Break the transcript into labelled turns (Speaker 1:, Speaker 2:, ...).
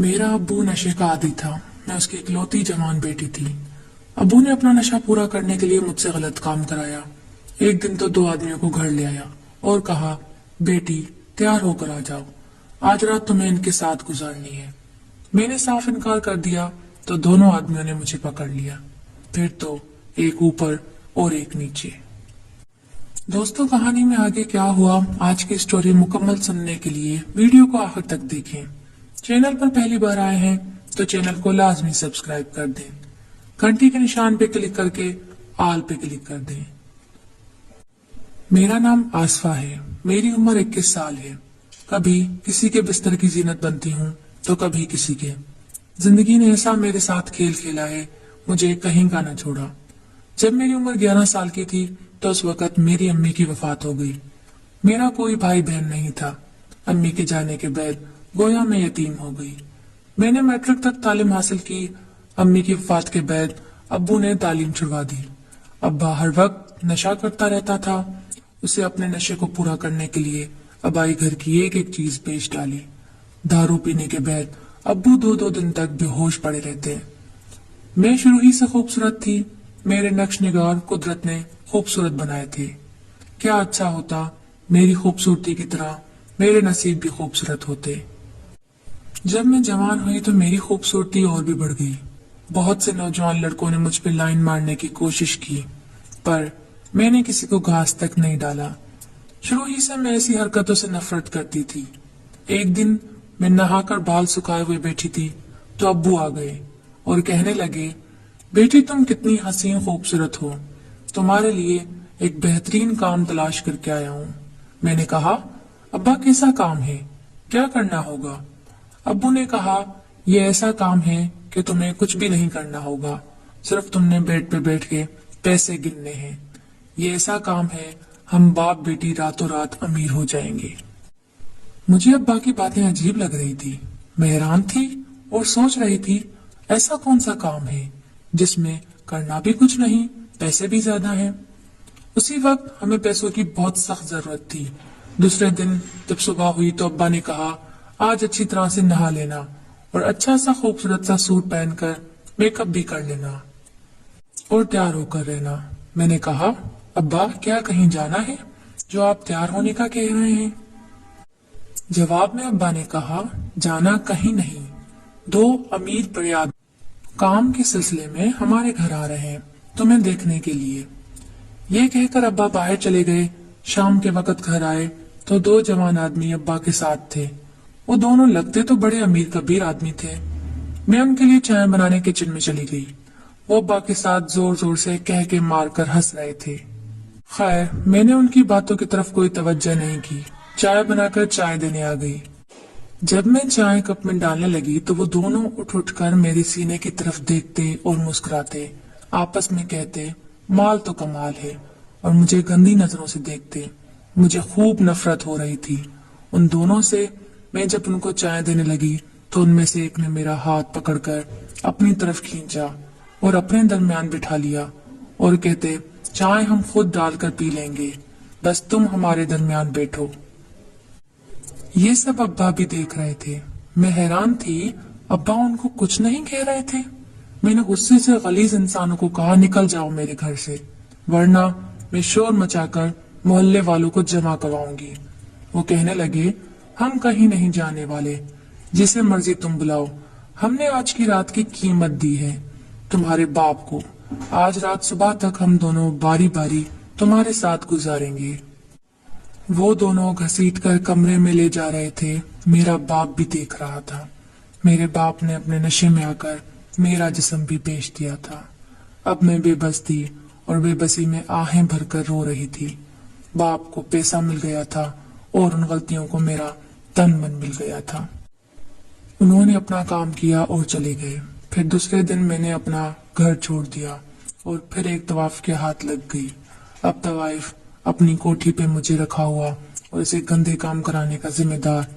Speaker 1: मेरा अब्बू नशे का आदी था। मैं उसकी इकलौती जवान बेटी थी। अब्बू ने अपना नशा पूरा करने के लिए मुझसे गलत काम कराया। एक दिन तो 2 आदमियों को घर ले आया और कहा, बेटी तैयार होकर आ जाओ, आज रात तुम्हें इनके साथ गुजारनी है। मैंने साफ इनकार कर दिया तो दोनों आदमियों ने मुझे पकड़ लिया। फिर तो एक ऊपर और एक नीचे। दोस्तों, कहानी में आगे क्या हुआ, आज की स्टोरी मुकम्मल सुनने के लिए वीडियो को आखिर तक देखें। चैनल पर पहली बार आए हैं तो चैनल को लाजमी सब्सक्राइब कर दें। घंटी के निशान पे क्लिक करके ऑल पे क्लिक कर दें। मेरा नाम आसफा है। मेरी उम्र 21 साल है। कभी किसी के बिस्तर की जीनत बनती हूँ तो कभी किसी के। जिंदगी ने ऐसा मेरे साथ खेल खेला है, मुझे कहीं का न छोड़ा। जब मेरी उम्र 11 साल की थी तो उस वक्त मेरी अम्मी की वफात हो गई। मेरा कोई भाई बहन नहीं था। अम्मी के जाने के बाद गोया मैं यतीम हो गई। मैंने मैट्रिक तक तालीम हासिल की। अम्मी की वफात के बाद अब्बू ने तालीम छुड़वा दी। अब्बा हर वक्त नशा करता रहता था। उसे अपने नशे को पूरा करने के लिए अबाई घर की एक एक चीज बेच डाली। दारू पीने के बाद अब्बू 2-2 दिन तक बेहोश पड़े रहते। मैं शुरू ही से खूबसूरत थी। मेरे नक्श निगार कुदरत ने खूबसूरत बनाए थे। क्या अच्छा होता मेरी खूबसूरती की तरह मेरे नसीब भी खूबसूरत होते। जब मैं जवान हुई तो मेरी खूबसूरती और भी बढ़ गई। बहुत से नौजवान लड़कों ने मुझ पे लाइन मारने की कोशिश की, पर मैंने किसी को घास तक नहीं डाला। शुरू ही से मैं ऐसी हरकतों से नफरत करती थी। एक दिन मैं नहाकर बाल सुखाए हुए बैठी थी तो अब्बू आ गए और कहने लगे, बेटी तुम कितनी हसीन खूबसूरत हो, तुम्हारे लिए एक बेहतरीन काम तलाश करके आया हूँ। मैंने कहा, अब्बा कैसा काम है, क्या करना होगा? अब्बू ने कहा, ये ऐसा काम है कि तुम्हें कुछ भी नहीं करना होगा, सिर्फ तुमने बेड पे बैठ के पैसे गिनने हैं। ये ऐसा काम है, हम बाप बेटी रातों रात अमीर हो जाएंगे। मुझे अब्बा की बातें अजीब लग रही थी। मैं हैरान थी और सोच रही थी, ऐसा कौन सा काम है जिसमें करना भी कुछ नहीं, पैसे भी ज्यादा हैं। उसी वक्त हमें पैसों की बहुत सख्त जरूरत थी। दूसरे दिन जब सुबह हुई तो अब्बा ने कहा, आज अच्छी तरह से नहा लेना और अच्छा सा खूबसूरत सा सूट पहनकर मेकअप भी कर लेना और तैयार होकर रहना। मैंने कहा, अब्बा क्या कहीं जाना है जो आप तैयार होने का कह रहे हैं? जवाब में अब्बा ने कहा, जाना कहीं नहीं, 2 अमीर बड़े आदमी काम के सिलसिले में हमारे घर आ रहे हैं तुम्हें देखने के लिए। ये कहकर अब्बा बाहर चले गए। शाम के वक्त घर आए तो 2 जवान आदमी अब्बा के साथ थे। वो दोनों लगते तो बड़े अमीर कबीर आदमी थे। मैं उनके लिए चाय बनाने किचन में चली गई। वो अब्बा के साथ जोर जोर से कह के मार कर हंस रहे थे। खैर, मैंने उनकी बातों की तरफ कोई तवज्जो नहीं की। चाय बनाकर चाय देने आ गई। जब मैं चाय कप में डालने लगी तो वो दोनों उठ उठ कर मेरे सीने की तरफ देखते और मुस्कुराते, आपस में कहते, माल तो कमाल है, और मुझे गंदी नजरों से देखते। मुझे खूब नफरत हो रही थी उन दोनों से। मैं जब उनको चाय देने लगी तो उनमें से एक ने मेरा हाथ पकड़कर अपनी तरफ खींचा और अपने दरमियान बिठा लिया और कहते, चाय हम खुद डालकर पी लेंगे, बस तुम हमारे दरमियान बैठो। ये सब अब्बा भी देख रहे थे। मैं हैरान थी, अब्बा उनको कुछ नहीं कह रहे थे। मैंने गुस्से से गलीज इंसानों को कहा, निकल जाओ मेरे घर से, वरना मैं शोर मचाकर मोहल्ले वालों को जमा करवाऊंगी। वो कहने लगे, हम कहीं नहीं जाने वाले, जिसे मर्जी तुम बुलाओ। हमने आज की रात की कीमत दी है तुम्हारे बाप को। आज रात सुबह तक हम दोनों बारी बारी तुम्हारे साथ गुजारेंगे। वो दोनों घसीट कर कमरे में ले जा रहे थे। मेरा बाप भी देख रहा था। मेरे बाप ने अपने नशे में आकर मेरा जिस्म भी बेच दिया था। अब मैं बेबस थी और बेबसी में आहें भरकर रो रही थी। बाप को पैसा मिल गया था और उन गलतियों को मेरा तन मन मिल गया था। उन्होंने अपना काम किया और चले गए। फिर दूसरे दिन मैंने अपना घर छोड़ दिया और फिर एक तवाफ के हाथ लग गई। अब तवाइफ अपनी कोठी पे मुझे रखा हुआ और इसे गंदे काम कराने का जिम्मेदार